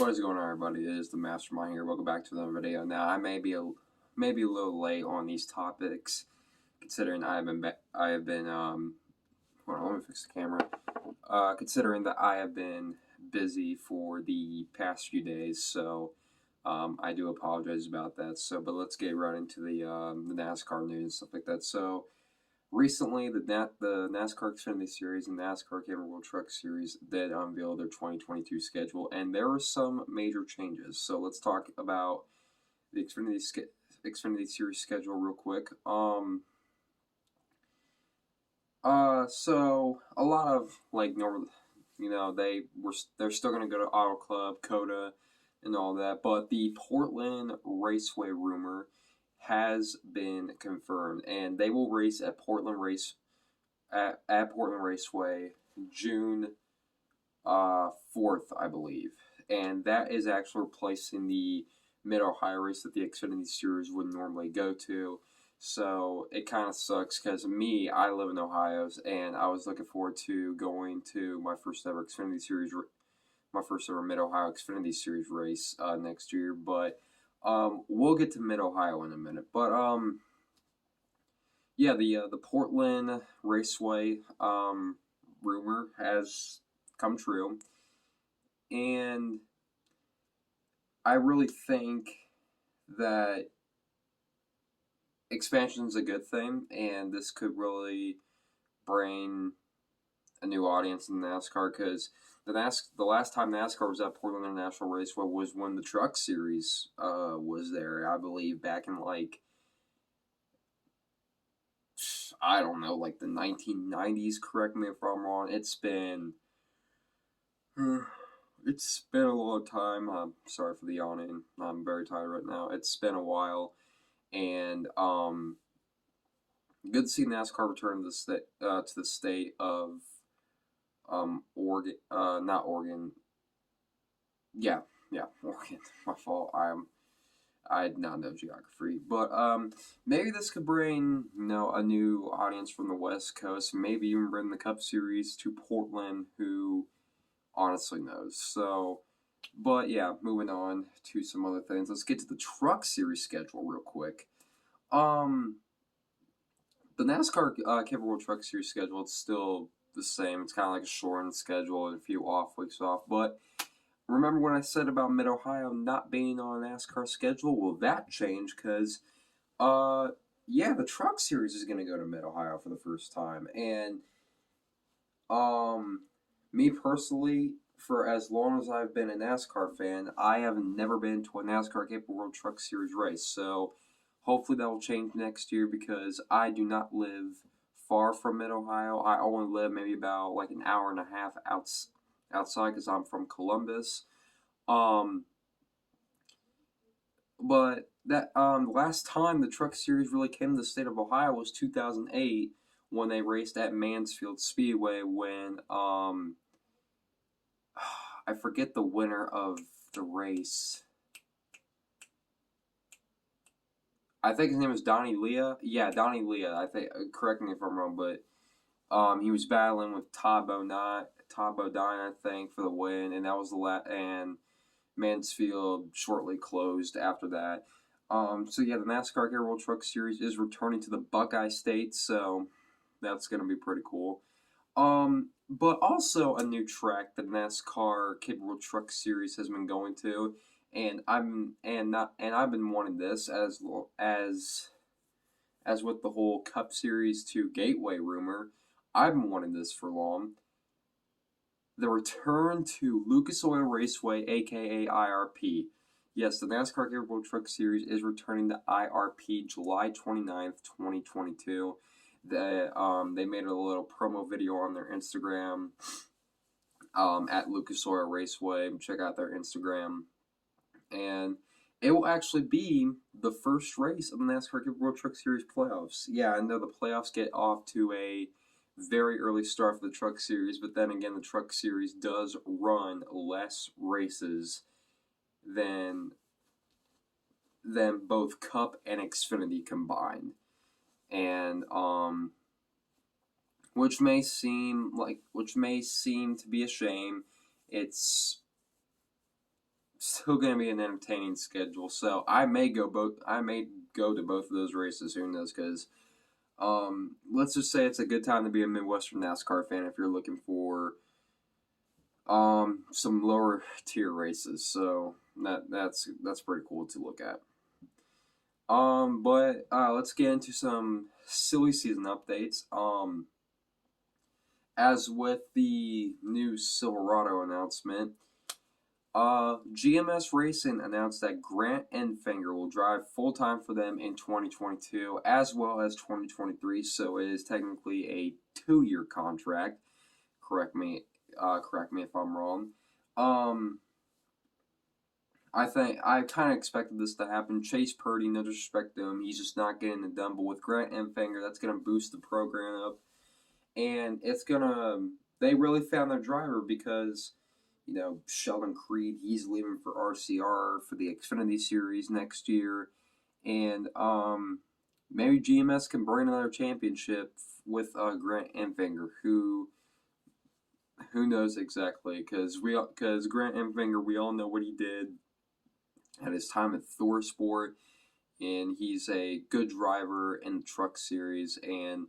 What is going on, everybody? It is the Mastermind here. Welcome back to another video. Now, I may be a little late on these topics, considering I have been hold on, let me fix the camera. Considering that I have been busy for the past few days, so I do apologize about that. But let's get right into the NASCAR news and stuff like that. So. Recently, the NASCAR Xfinity Series and NASCAR Camping World Truck Series did unveil their 2022 schedule, and there were some major changes. So let's talk about the Xfinity Series schedule real quick. So a lot of normal, they're still gonna go to Auto Club, COTA, and all that, but the Portland Raceway rumor has been confirmed, and they will race at Portland Raceway June 4th, I believe, and that is actually replacing the Mid-Ohio race that the Xfinity Series would normally go to. So it kind of sucks because I live in Ohio, and I was looking forward to going to my first ever Mid-Ohio Xfinity Series race next year, but we'll get to Mid-Ohio in a minute. But yeah, the Portland Raceway rumor has come true, and I really think that expansion is a good thing, and this could really bring a new audience in NASCAR, because the last time NASCAR was at Portland International Raceway was when the Truck Series was there, I believe, back in I don't know, the 1990s. Correct me if I'm wrong. It's been a long time. I'm sorry for the yawning. I'm very tired right now. It's been a while, and good to see NASCAR return to the state of Oregon, not Oregon. Yeah, Oregon. My fault. I did not know geography, but maybe this could bring a new audience from the West Coast. Maybe even bring the Cup Series to Portland. Who honestly knows? So, but yeah, moving on to some other things. Let's get to the Truck Series schedule real quick. The NASCAR Camping World Truck Series schedule, it's still the same. It's kind of like a shortened schedule and a few weeks off. But remember when I said about Mid-Ohio not being on a NASCAR schedule? Well, that changed because, the Truck Series is going to go to Mid-Ohio for the first time. And me personally, for as long as I've been a NASCAR fan, I have never been to a NASCAR Camping World Truck Series race. So hopefully that will change next year, because I do not live far from Mid-Ohio. I only live maybe about an hour and a half outside, because I'm from Columbus. But that last time the Truck Series really came to the state of Ohio was 2008, when they raced at Mansfield Speedway, when I forget the winner of the race. I think his name was Donnie Leah. Yeah, Donnie Leah. I think. Correct me if I'm wrong, but he was battling with Todd Bodine, I think, for the win, and that was the last. And Mansfield shortly closed after that. So yeah, the NASCAR Camping World Truck Series is returning to the Buckeye State, so that's going to be pretty cool. But also a new track the NASCAR Camping World Truck Series has been going to. And I've been wanting this as with the whole Cup Series to Gateway rumor. I've been wanting this for long. The return to Lucas Oil Raceway, aka IRP. Yes, the NASCAR Camping World Truck Series is returning to IRP July 29th, 2022. They made a little promo video on their Instagram at Lucas Oil Raceway. Check out their Instagram. And it will actually be the first race of the NASCAR Camping World Truck Series playoffs. Yeah, I know the playoffs get off to a very early start for the Truck Series, but then again, the Truck Series does run less races than both Cup and Xfinity combined. And which may seem to be a shame. It's still going to be an entertaining schedule. So I may go to both of those races. Who knows? Because let's just say it's a good time to be a Midwestern NASCAR fan if you're looking for some lower tier races. So that's pretty cool to look at. But let's get into some silly season updates. As with the new Silverado announcement, GMS Racing announced that Grant Enfinger will drive full-time for them in 2022 as well as 2023, so it is technically a 2-year contract. Correct me if I'm wrong. I think I kind of expected this to happen. Chase Purdy, no disrespect to him, he's just not getting it done. But with Grant Enfinger, that's going to boost the program up. And it's going to, they really found their driver because, Sheldon Creed, he's leaving for RCR for the Xfinity Series next year. And maybe GMS can bring another championship with Grant Enfinger, who knows exactly, because Grant Enfinger, we all know what he did at his time at Thor Sport, and he's a good driver in the Truck Series, and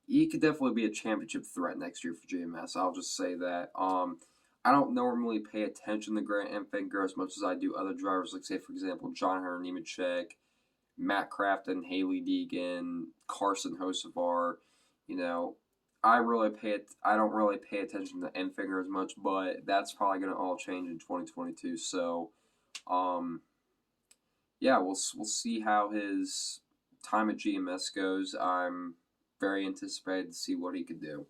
he could definitely be a championship threat next year for GMS. I'll just say that. I don't normally pay attention to Grant Enfinger as much as I do other drivers, like, say, for example, John Hunter Nemechek, Matt Crafton, Haley Deegan, Carson Hocevar. I don't really pay attention to Enfinger as much, but that's probably going to all change in 2022. So, we'll see how his time at GMS goes. I'm very anticipated to see what he could do.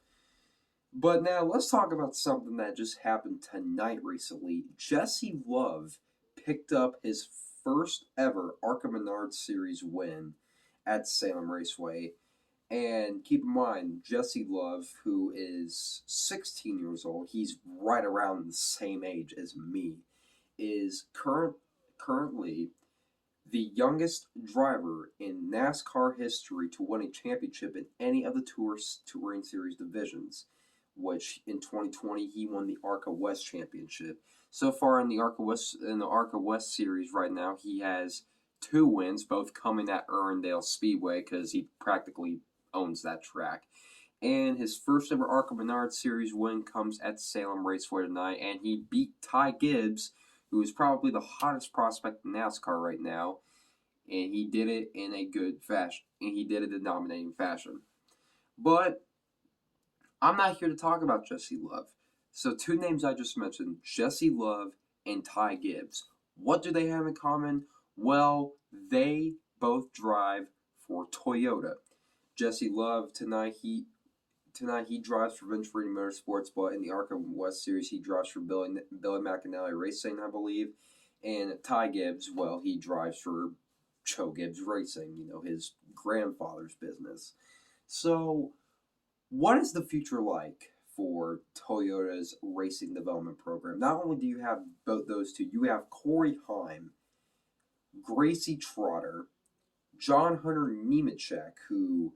But now let's talk about something that just happened tonight recently. Jesse Love picked up his first ever ARCA Menard Series win at Salem Raceway. And keep in mind, Jesse Love, who is 16 years old, he's right around the same age as me, is currently the youngest driver in NASCAR history to win a championship in any of the touring series divisions, which in 2020 he won the ARCA West Championship. So far in the ARCA West series right now, he has 2 wins, both coming at Irwindale Speedway because he practically owns that track. And his first ever ARCA Menard Series win comes at Salem Raceway tonight, and he beat Ty Gibbs, who is probably the hottest prospect in NASCAR right now, and he did it in a good fashion, and he did it in dominating fashion. But I'm not here to talk about Jesse Love. So 2 names I just mentioned, Jesse Love and Ty Gibbs. What do they have in common? Well, they both drive for Toyota. Jesse Love tonight he drives for Venturini Motorsports, but in the ARCA West Series he drives for Billy McAnally Racing, I believe. And Ty Gibbs, well, he drives for Joe Gibbs Racing, his grandfather's business. So, what is the future like for Toyota's racing development program? Not only do you have both those two, you have Corey Heim, Gracie Trotter, John Hunter Nemechek, who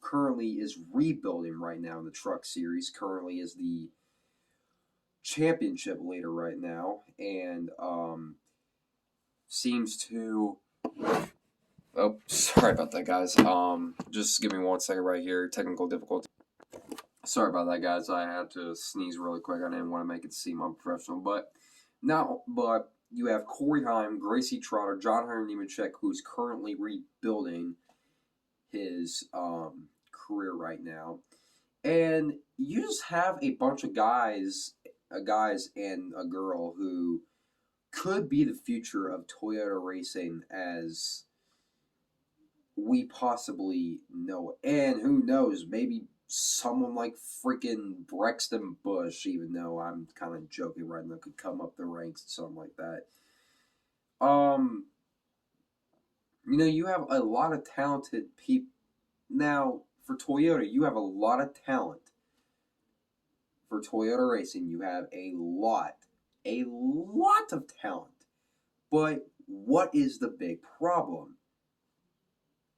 currently is rebuilding right now in the Truck Series, currently is the championship leader right now, and seems to... Oh, sorry about that, guys. Just give me 1 second right here. Technical difficulty. Sorry about that, guys. I had to sneeze really quick. I didn't want to make it seem unprofessional. But you have Corey Heim, Gracie Trotter, John Hunter Nemechek, who's currently rebuilding his career right now. And you just have a bunch of guys and a girl who could be the future of Toyota racing as we possibly know it. And who knows, maybe someone like freaking Brexton Bush, even though I'm kind of joking right now, could come up the ranks and something like that. You have a lot of talented people. Now, for Toyota, you have a lot of talent. For Toyota Racing, you have a lot of talent. But what is the big problem?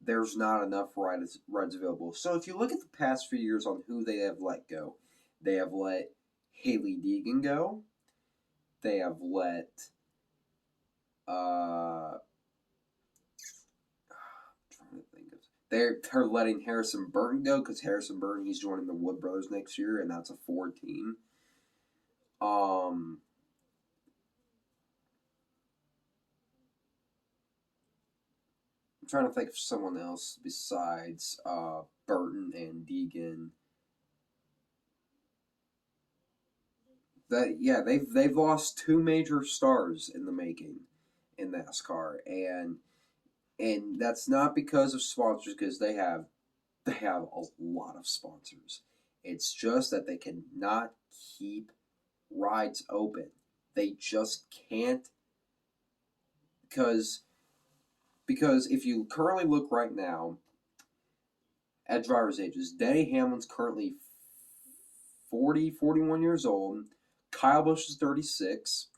There's not enough rides available. So if you look at the past few years on who they have let go, they have let Haley Deegan go. they have let I'm trying to think of they're letting Harrison Burton go because Harrison Burton, he's joining the Wood Brothers next year, and that's a Ford team. I'm trying to think of someone else besides Burton and Deegan. They've lost two major stars in the making in NASCAR, and that's not because of sponsors, because they have a lot of sponsors. It's just that they cannot keep rides open. They just can't, because if you currently look right now at drivers' ages, Denny Hamlin's currently 41 years old. Kyle Busch is 36.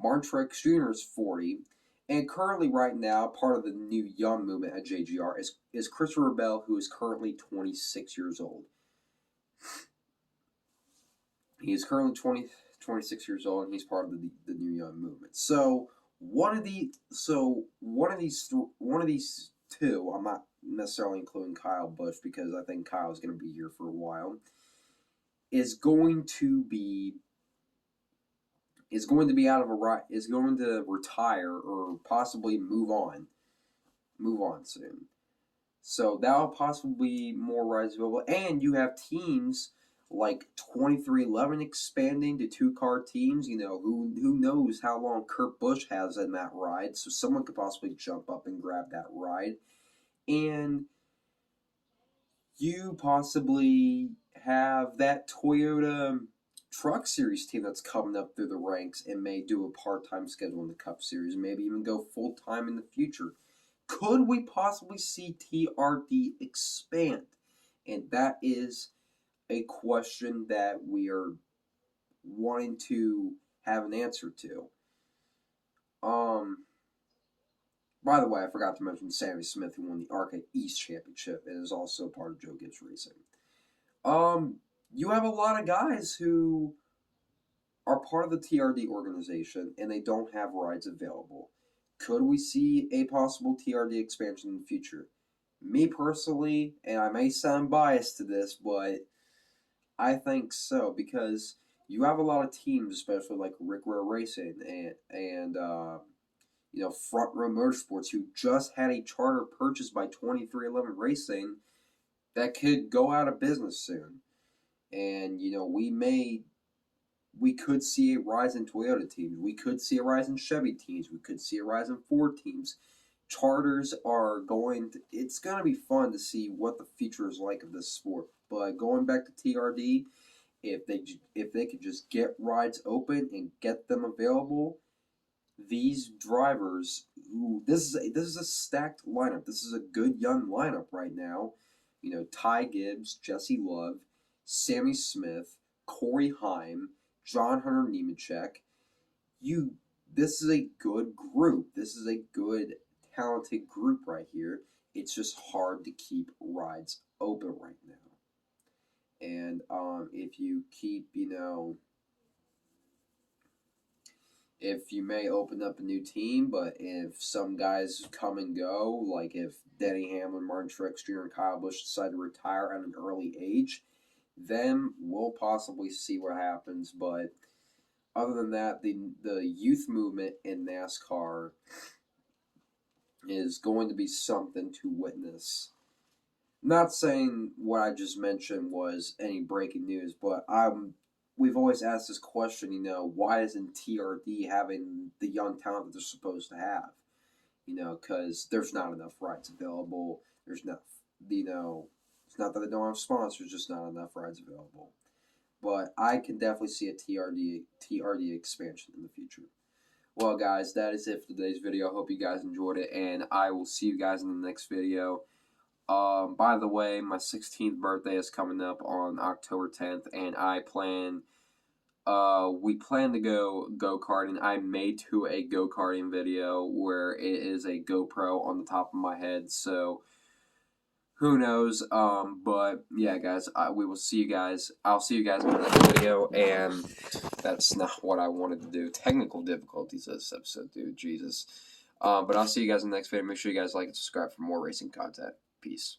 Martin Truex Jr. is 40. And currently, right now, part of the new young movement at JGR is Christopher Bell, who is currently 26 years old. He is currently 26 years old, and he's part of the new young movement. So one of these two, I'm not necessarily including Kyle Busch because I think Kyle is going to be here for a while, is going to retire or possibly move on soon. So that'll possibly be more rides available, and you have teams like 2311 expanding to 2-car teams. You know, who knows how long Kurt Busch has in that ride, so someone could possibly jump up and grab that ride, and you possibly have that Toyota Truck Series team that's coming up through the ranks and may do a part-time schedule in the Cup Series, maybe even go full-time in the future. Could we possibly see TRD expand? And that is a question that we are wanting to have an answer to. By the way, I forgot to mention Sammy Smith, who won the ARCA East Championship and is also part of Joe Gibbs Racing. You have a lot of guys who are part of the TRD organization and they don't have rides available. Could we see a possible TRD expansion in the future? Me personally, and I may sound biased to this, but I think so, because you have a lot of teams, especially like Rick Rare Racing and Front Row Motorsports, who just had a charter purchased by 2311 Racing that could go out of business soon. And, we could see a rise in Toyota teams. We could see a rise in Chevy teams. We could see a rise in Ford teams. Charters it's going to be fun to see what the future is like of this sport. But going back to TRD, if they could just get rides open and get them available, these drivers this is a stacked lineup. This is a good young lineup right now. Ty Gibbs, Jesse Love, Sammy Smith, Corey Heim, John Hunter Nemechek. This is a good group. This is a good, talented group right here. It's just hard to keep rides open right now. And if you keep, if you may open up a new team, but if some guys come and go, like if Denny Hamlin, Martin Truex Jr., and Kyle Busch decide to retire at an early age, then we'll possibly see what happens. But other than that, the youth movement in NASCAR is going to be something to witness. Not saying what I just mentioned was any breaking news, but we've always asked this question, why isn't TRD having the young talent that they're supposed to have? Because there's not enough rides available. There's not, it's not that they don't have sponsors, just not enough rides available. But I can definitely see a TRD expansion in the future. Well, guys, that is it for today's video. I hope you guys enjoyed it, and I will see you guys in the next video. By the way, my 16th birthday is coming up on October 10th, and we plan to go karting. I may do a go karting video where it is a GoPro on the top of my head, so who knows? But yeah, guys, we will see you guys. I'll see you guys in the next video, and That's not what I wanted to do. Technical difficulties of this episode, dude. Jesus. But I'll see you guys in the next video. Make sure you guys like and subscribe for more racing content. Peace.